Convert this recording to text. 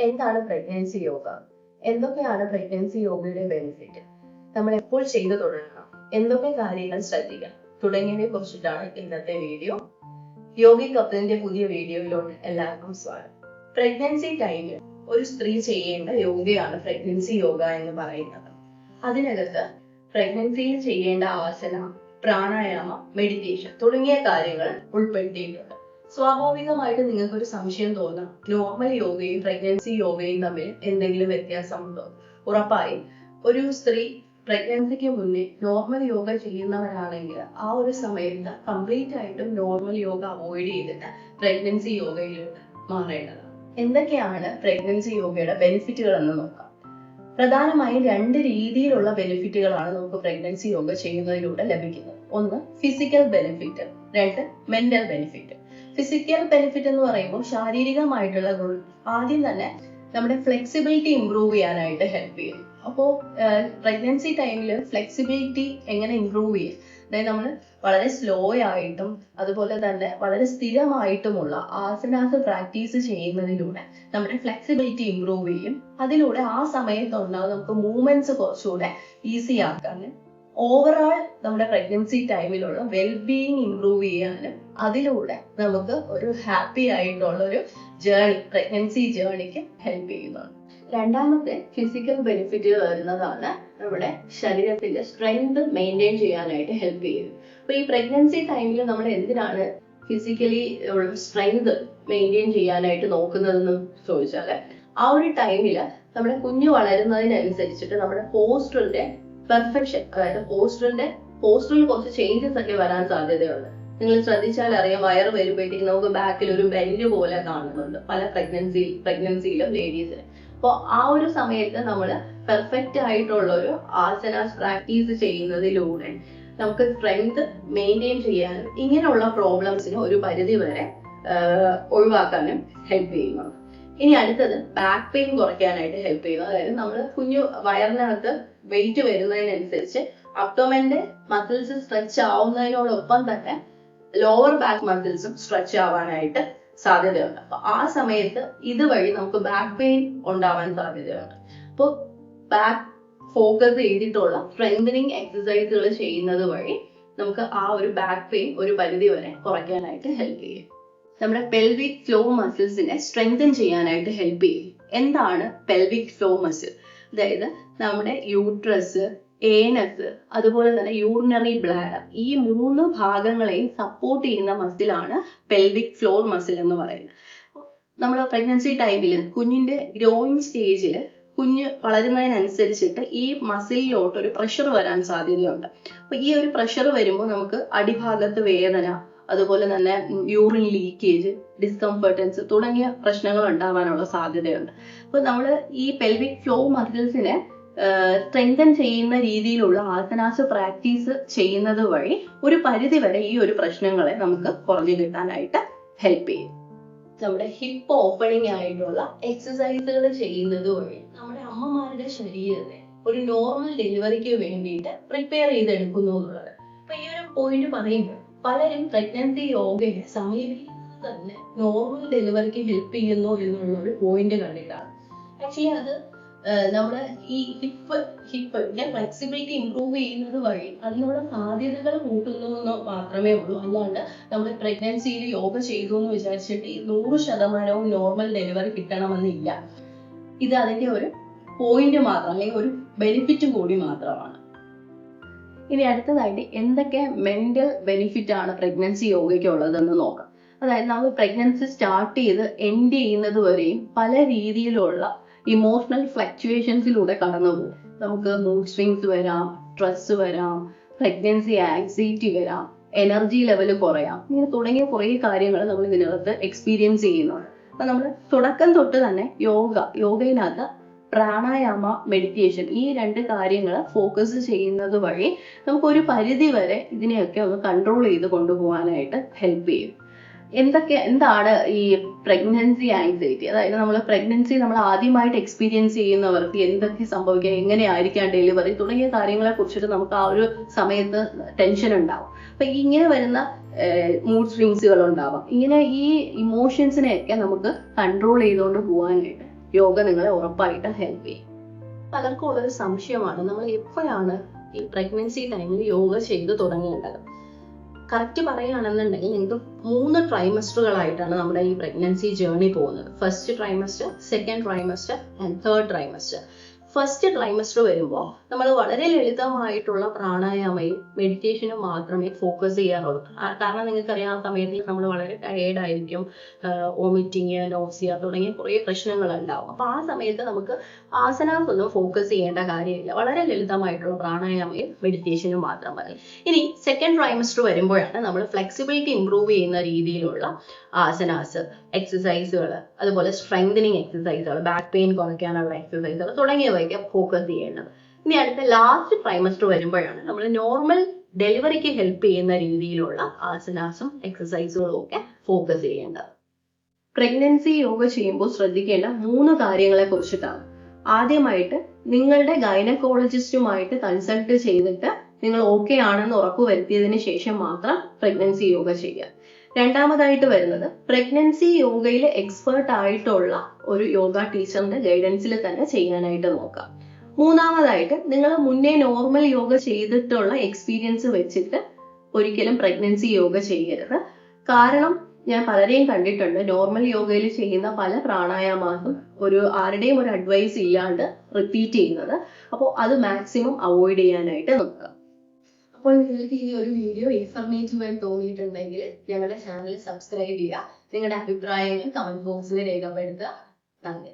എന്താണ് പ്രഗ്നൻസി യോഗ? എന്തൊക്കെയാണ് പ്രഗ്നൻസി യോഗയുടെ ബെനിഫിറ്റ്? നമ്മൾ എപ്പോൾ ചെയ്തു തുടങ്ങണം? എന്തൊക്കെ കാര്യങ്ങൾ ശ്രദ്ധിക്കണം? തുടങ്ങിയവയെ കുറിച്ചിട്ടാണ് ഇന്നത്തെ വീഡിയോ. യോഗി കപ്പിളിന്റെ പുതിയ വീഡിയോയിലോട്ട് എല്ലാവർക്കും സ്വാഗതം. പ്രഗ്നൻസി ടൈമിൽ ഒരു സ്ത്രീ ചെയ്യേണ്ട യോഗയാണ് പ്രഗ്നൻസി യോഗ എന്ന് പറയുന്നത്. അതിനകത്ത് പ്രഗ്നൻസിയിൽ ചെയ്യേണ്ട ആസന, പ്രാണായാമ, മെഡിറ്റേഷൻ തുടങ്ങിയ കാര്യങ്ങൾ ഉൾപ്പെടുത്തിയിട്ടുണ്ട്. സ്വാഭാവികമായിട്ട് നിങ്ങൾക്ക് ഒരു സംശയം തോന്നാം, നോർമൽ യോഗയും പ്രഗ്നൻസി യോഗയും തമ്മിൽ എന്തെങ്കിലും വ്യത്യാസമുണ്ടോ? ഉറപ്പായും ഒരു സ്ത്രീ പ്രഗ്നൻസിക്ക് മുന്നേ നോർമൽ യോഗ ചെയ്യുന്നവരാണെങ്കിൽ ആ ഒരു സമയത്ത് കംപ്ലീറ്റ് ആയിട്ടും നോർമൽ യോഗ അവോയ്ഡ് ചെയ്തിട്ട് പ്രഗ്നൻസി യോഗയിലോട്ട് മാറേണ്ടതാണ്. എന്തൊക്കെയാണ് പ്രഗ്നൻസി യോഗയുടെ ബെനിഫിറ്റുകൾ എന്ന് നോക്കാം. പ്രധാനമായും രണ്ട് രീതിയിലുള്ള ബെനിഫിറ്റുകളാണ് നമുക്ക് പ്രഗ്നൻസി യോഗ ചെയ്യുന്നതിലൂടെ ലഭിക്കുന്നത്. ഒന്ന് ഫിസിക്കൽ ബെനിഫിറ്റ്, രണ്ട് മെന്റൽ ബെനിഫിറ്റ്. ഫിസിക്കൽ ബെനിഫിറ്റ് എന്ന് പറയുമ്പോൾ ശാരീരികമായിട്ടുള്ള ഗുണം. ആദ്യം തന്നെ നമ്മുടെ ഫ്ലെക്സിബിലിറ്റി ഇംപ്രൂവ് ചെയ്യാനായിട്ട് ഹെൽപ്പ് ചെയ്യും. അപ്പോൾ പ്രഗ്നൻസി ടൈമിൽ ഫ്ലെക്സിബിലിറ്റി എങ്ങനെ ഇംപ്രൂവ് ചെയ്യും? അതായത് നമ്മൾ വളരെ സ്ലോ ആയിട്ടും അതുപോലെ തന്നെ വളരെ സ്ഥിരമായിട്ടുമുള്ള ആസനാസ് പ്രാക്ടീസ് ചെയ്യുന്നതിലൂടെ നമ്മുടെ ഫ്ലെക്സിബിലിറ്റി ഇംപ്രൂവ് ചെയ്യും. അതിലൂടെ ആ സമയത്തുണ്ടാകും നമുക്ക് മൂവ്മെന്റ്സ് കുറച്ചുകൂടെ ഈസി ആക്കാനും ഓവറോൾ നമ്മുടെ പ്രഗ്നൻസി ടൈമിലുള്ള വെൽബീയിങ് ഇംപ്രൂവ് ചെയ്യാനും അതിലൂടെ നമുക്ക് ഒരു ഹാപ്പി ആയിട്ടുള്ള ഒരു ജേർണി, പ്രഗ്നൻസി ജേർണിക്ക് ഹെൽപ്പ് ചെയ്യുന്നതാണ്. രണ്ടാമത്തെ ഫിസിക്കൽ ബെനിഫിറ്റ് വരുന്നതാണ് നമ്മുടെ ശരീരത്തിന്റെ സ്ട്രെങ്ത് മെയിൻറ്റെയിൻ ചെയ്യാനായിട്ട് ഹെൽപ്പ് ചെയ്യും. അപ്പൊ ഈ പ്രഗ്നൻസി ടൈമിൽ നമ്മൾ എന്തിനാണ് ഫിസിക്കലി ഉള്ള സ്ട്രെങ്ത് മെയിൻറ്റെയിൻ ചെയ്യാനായിട്ട് നോക്കുന്നതെന്ന് ചോദിച്ചാൽ, ആ ഒരു ടൈമില് നമ്മുടെ കുഞ്ഞ് വളരുന്നതിനനുസരിച്ചിട്ട് നമ്മുടെ പോസ്റ്ററിന്റെ പെർഫെക്ഷൻ, അതായത് പോസ്റ്ററിൽ കുറച്ച് ചേഞ്ചസ് ഒക്കെ വരാൻ സാധ്യതയുണ്ട്. നിങ്ങൾ ശ്രദ്ധിച്ചാൽ അറിയാം, വയറ് വരുമ്പോഴത്തേക്ക് നമുക്ക് ബാക്കിൽ ഒരു ബെൻഡ് പോലെ കാണുന്നുണ്ട് പല പ്രഗ്നൻസിയിലും ലേഡീസിന്. അപ്പോൾ ആ ഒരു സമയത്ത് നമ്മൾ പെർഫെക്റ്റ് ആയിട്ടുള്ള ഒരു ആസനാസ് പ്രാക്ടീസ് ചെയ്യുന്നതിലൂടെ നമുക്ക് സ്ട്രെങ്ത് മെയിൻറ്റെയിൻ ചെയ്യാനും ഇങ്ങനെയുള്ള പ്രോബ്ലംസിന് ഒരു പരിധി വരെ ഒഴിവാക്കാനും ഹെൽപ്പ് ചെയ്യുന്നു. ഇനി അടുത്തത് ബാക്ക് പെയിൻ കുറയ്ക്കാനായിട്ട് ഹെൽപ്പ് ചെയ്യുന്നു. അതായത് നമ്മൾ കുഞ്ഞു വയറിനകത്ത് വെയിറ്റ് വരുന്നതിനനുസരിച്ച് അബ്ഡോമന്റെ മസിൽസ് സ്ട്രെച്ച് ആവുന്നതിനോടൊപ്പം തന്നെ ലോവർ ബാക്ക് മസിൽസും സ്ട്രെച്ച് ആവാനായിട്ട് സാധ്യതയുണ്ട്. അപ്പൊ ആ സമയത്ത് ഇതുവഴി നമുക്ക് ബാക്ക് പെയിൻ ഉണ്ടാവാൻ സാധ്യതയുണ്ട്. അപ്പോൾ ബാക്ക് ഫോക്കസ് ചെയ്തിട്ടുള്ള സ്ട്രെങ്തനിങ് എക്സസൈസുകൾ ചെയ്യുന്നത് വഴി നമുക്ക് ആ ഒരു ബാക്ക് പെയിൻ ഒരു പരിധി വരെ കുറയ്ക്കാനായിട്ട് ഹെൽപ്പ് ചെയ്യും. നമ്മുടെ പെൽവിക് ഫ്ലോ മസിൽസിനെ സ്ട്രെങ്തൻ ചെയ്യാനായിട്ട് ഹെൽപ്പ് ചെയ്യും. എന്താണ് പെൽവിക് ഫ്ലോ മസിൽ? അതായത് നമ്മുടെ യൂട്രസ്, ഏനസ്, അതുപോലെ തന്നെ യൂറിനറി ബ്ലാഡർ, ഈ മൂന്ന് ഭാഗങ്ങളെയും സപ്പോർട്ട് ചെയ്യുന്ന മസിലാണ് പെൽവിക് ഫ്ലോർ മസിൽ എന്ന് പറയുന്നത്. നമ്മൾ പ്രഗ്നൻസി ടൈമിൽ കുഞ്ഞിന്റെ ഗ്രോയിങ് സ്റ്റേജിൽ കുഞ്ഞ് വളരുന്നതിനനുസരിച്ചിട്ട് ഈ മസിലിലോട്ട് ഒരു പ്രഷർ വരാൻ സാധ്യതയുണ്ട്. അപ്പൊ ഈ ഒരു പ്രഷർ വരുമ്പോൾ നമുക്ക് അടിഭാഗത്ത് വേദന, അതുപോലെ തന്നെ യൂറിൻ ലീക്കേജ്, ഡിസ്കംഫർട്ടൻസ് തുടങ്ങിയ പ്രശ്നങ്ങൾ ഉണ്ടാവാനുള്ള സാധ്യതയുണ്ട്. അപ്പൊ നമ്മൾ ഈ പെൽവിക് ഫ്ലോ മസിൽസിനെ സ്ട്രെങ്തൻ ചെയ്യുന്ന രീതിയിലുള്ള ആസനാസ് പ്രാക്ടീസ് ചെയ്യുന്നത് വഴി ഒരു പരിധി വരെ ഈ ഒരു പ്രശ്നങ്ങളെ നമുക്ക് കുറഞ്ഞു കിട്ടാനായിട്ട് ഹെൽപ്പ് ചെയ്യും. നമ്മുടെ ഹിപ്പ് ഓപ്പണിംഗ് ആയിട്ടുള്ള എക്സസൈസുകൾ ചെയ്യുന്നത് വഴി നമ്മുടെ അമ്മമാരുടെ ശരീരത്തെ ഒരു നോർമൽ ഡെലിവറിക്ക് വേണ്ടിയിട്ട് പ്രിപ്പയർ ചെയ്തെടുക്കുന്നു എന്നുള്ളത്. അപ്പൊ ഈ ഒരു പോയിന്റ് പറയുമ്പോൾ പലരും പ്രഗ്നൻസി യോഗയെ സമീപിക്കുന്നത് തന്നെ നോർമൽ ഡെലിവറിക്ക് ഹെൽപ്പ് ചെയ്യുന്നു എന്നുള്ള ഒരു പോയിന്റ് കണ്ടിട്ടാണ്. ആക്ച്വലി അത് നമ്മുടെ ഈ ഹിപ്പിന്റെ ഫ്ലെക്സിബിലിറ്റി ഇംപ്രൂവ് ചെയ്യുന്നത് വഴി അതിനുള്ള സാധ്യതകൾ കൂട്ടുന്നു എന്ന് മാത്രമേ ഉള്ളൂ. അല്ലാണ്ട് നമ്മൾ പ്രഗ്നൻസിയിൽ യോഗ ചെയ്തു എന്ന് വിചാരിച്ചിട്ട് 100% നോർമൽ ഡെലിവറി കിട്ടണമെന്നില്ല. ഇത് അതിന്റെ ഒരു പോയിന്റ് മാത്രം, അല്ലെങ്കിൽ ഒരു ബെനിഫിറ്റ് കൂടി മാത്രമാണ്. ഇനി അടുത്തതായിട്ട് എന്തൊക്കെ മെന്റൽ ബെനിഫിറ്റ് ആണ് പ്രഗ്നൻസി യോഗയ്ക്ക് ഉള്ളതെന്ന് നോക്കാം. അതായത് നമ്മൾ പ്രഗ്നൻസി സ്റ്റാർട്ട് ചെയ്ത് എൻഡ് ചെയ്യുന്നത് വരെയും പല രീതിയിലുള്ള ഇമോഷണൽ ഫ്ലക്ച്വേഷൻസിലൂടെ കടന്നു പോകും. നമുക്ക് മൂഡ് സ്വിങ്സ് വരാം, സ്ട്രെസ് വരാം, പ്രഗ്നൻസി ആങ്സൈറ്റി വരാം, എനർജി ലെവൽ കുറയാം, ഇങ്ങനെ തുടങ്ങിയ കുറേ കാര്യങ്ങൾ നമ്മൾ ഇതിനകത്ത് എക്സ്പീരിയൻസ് ചെയ്യുന്നുണ്ട്. അപ്പൊ നമ്മൾ തുടക്കം തൊട്ട് തന്നെ യോഗയിനകത്ത് പ്രാണായാമ, മെഡിറ്റേഷൻ, ഈ രണ്ട് കാര്യങ്ങൾ ഫോക്കസ് ചെയ്യുന്നത് വഴി നമുക്ക് ഒരു പരിധി വരെ ഇതിനെയൊക്കെ ഒന്ന് കൺട്രോൾ ചെയ്ത് കൊണ്ടുപോകാനായിട്ട് ഹെൽപ്പ് ചെയ്യും. എന്താണ് ഈ പ്രഗ്നൻസി ആങ്സൈറ്റി? അതായത് നമ്മൾ ആദ്യമായിട്ട് എക്സ്പീരിയൻസ് ചെയ്യുന്നവർക്ക് എന്തൊക്കെ സംഭവിക്കാം, എങ്ങനെയായിരിക്കാം ഡെലിവറി തുടങ്ങിയ കാര്യങ്ങളെ കുറിച്ചിട്ട് നമുക്ക് ആ ഒരു സമയത്ത് ടെൻഷൻ ഉണ്ടാവും. അപ്പൊ ഇങ്ങനെ വരുന്ന മൂഡ് സ്വിങ്സുകൾ ഉണ്ടാവാം. ഇങ്ങനെ ഈ ഇമോഷൻസിനെയൊക്കെ നമുക്ക് കൺട്രോൾ ചെയ്തുകൊണ്ട് പോകാനായിട്ട് യോഗ നിങ്ങളെ ഉറപ്പായിട്ട് ഹെൽപ്പ് ചെയ്യും. പലർക്കും ഉള്ളൊരു സംശയമാണ്, നമ്മൾ എപ്പോഴാണ് ഈ പ്രഗ്നൻസി ടൈമിൽ യോഗ ചെയ്ത് തുടങ്ങേണ്ടത്? കറക്റ്റ് പറയുകയാണെന്നുണ്ടെങ്കിൽ നിങ്ങൾക്ക് 3 ട്രൈമസ്റ്ററുകളായിട്ടാണ് നമ്മുടെ ഈ പ്രഗ്നൻസി ജേർണി പോകുന്നത്. First trimester, second trimester and third trimester. First trimester വരുമ്പോൾ നമ്മൾ വളരെ ലളിതമായിട്ടുള്ള പ്രാണായാമയും മെഡിറ്റേഷനും മാത്രമേ ഫോക്കസ് ചെയ്യാറുള്ളൂ. കാരണം നിങ്ങൾക്കറിയാം, ആ സമയത്ത് നമ്മൾ വളരെ ടയേർഡ് ആയിരിക്കും, വോമിറ്റിങ്, നോസിയ തുടങ്ങിയ കുറേ പ്രശ്നങ്ങളുണ്ടാവും. അപ്പോൾ ആ സമയത്ത് നമുക്ക് ആസനാസ് ഒന്നും ഫോക്കസ് ചെയ്യേണ്ട കാര്യമില്ല. വളരെ ലളിതമായിട്ടുള്ള പ്രാണായാമയും മെഡിറ്റേഷനും മാത്രം മതി. ഇനി സെക്കൻഡ് ട്രൈമസ്റ്റർ വരുമ്പോഴാണ് നമ്മൾ ഫ്ലെക്സിബിലിറ്റി ഇംപ്രൂവ് ചെയ്യുന്ന രീതിയിലുള്ള ആസനാസ്, എക്സസൈസുകൾ, അതുപോലെ സ്ട്രെങ്തനിങ് എക്സസൈസുകൾ, ബാക്ക് പെയിൻ കുറയ്ക്കാനുള്ള എക്സസൈസുകൾ തുടങ്ങിയവയൊക്കെ ഫോക്കസ് ചെയ്യേണ്ടത്. ഇനി അടുത്ത ലാസ്റ്റ് ട്രൈമസ്റ്റർ വരുമ്പോഴാണ് നമ്മൾ നോർമൽ ഡെലിവറിക്ക് ഹെൽപ്പ് ചെയ്യുന്ന രീതിയിലുള്ള ആസനാസും എക്സസൈസുകളും ഒക്കെ ഫോക്കസ് ചെയ്യേണ്ടത്. പ്രഗ്നൻസി യോഗ ചെയ്യുമ്പോൾ ശ്രദ്ധിക്കേണ്ട 3 കാര്യങ്ങളെ കുറിച്ചിട്ടാണ്. ആദ്യമായിട്ട് നിങ്ങളുടെ ഗൈനക്കോളജിസ്റ്റുമായിട്ട് കൺസൾട്ട് ചെയ്തിട്ട് നിങ്ങൾ ഓക്കെ ആണെന്ന് ഉറപ്പുവരുത്തിയതിന് ശേഷം മാത്രം പ്രഗ്നൻസി യോഗ ചെയ്യുക. രണ്ടാമതായിട്ട് വരുന്നത്, പ്രഗ്നൻസി യോഗയിൽ എക്സ്പേർട്ട് ആയിട്ടുള്ള ഒരു യോഗ ടീച്ചറിന്റെ ഗൈഡൻസിൽ തന്നെ ചെയ്യാനായിട്ട് നോക്കാം. മൂന്നാമതായിട്ട്, നിങ്ങൾ മുന്നേ നോർമൽ യോഗ ചെയ്തിട്ടുള്ള എക്സ്പീരിയൻസ് വെച്ചിട്ട് ഒരിക്കലും പ്രഗ്നൻസി യോഗ ചെയ്യരുത്. കാരണം ഞാൻ പലരെയും കണ്ടിട്ടുണ്ട്, നോർമൽ യോഗയിൽ ചെയ്യുന്ന പല പ്രാണായാമവും ആരുടെയും ഒരു അഡ്വൈസ് ഇല്ലാണ്ട് റിപ്പീറ്റ് ചെയ്യുന്നത്. അപ്പോൾ അത് മാക്സിമം അവോയ്ഡ് ചെയ്യാനായിട്ട് നോക്കുക. അപ്പോൾ നിങ്ങൾക്ക് ഈ ഒരു വീഡിയോ ഇൻഫർമേറ്റീവ് ആയി തോന്നിയിട്ടുണ്ടെങ്കിൽ ഞങ്ങളുടെ ചാനൽ സബ്സ്ക്രൈബ് ചെയ്യുക. നിങ്ങളുടെ അഭിപ്രായങ്ങൾ കമന്റ് ബോക്സിൽ രേഖപ്പെടുത്തുക. നന്ദി.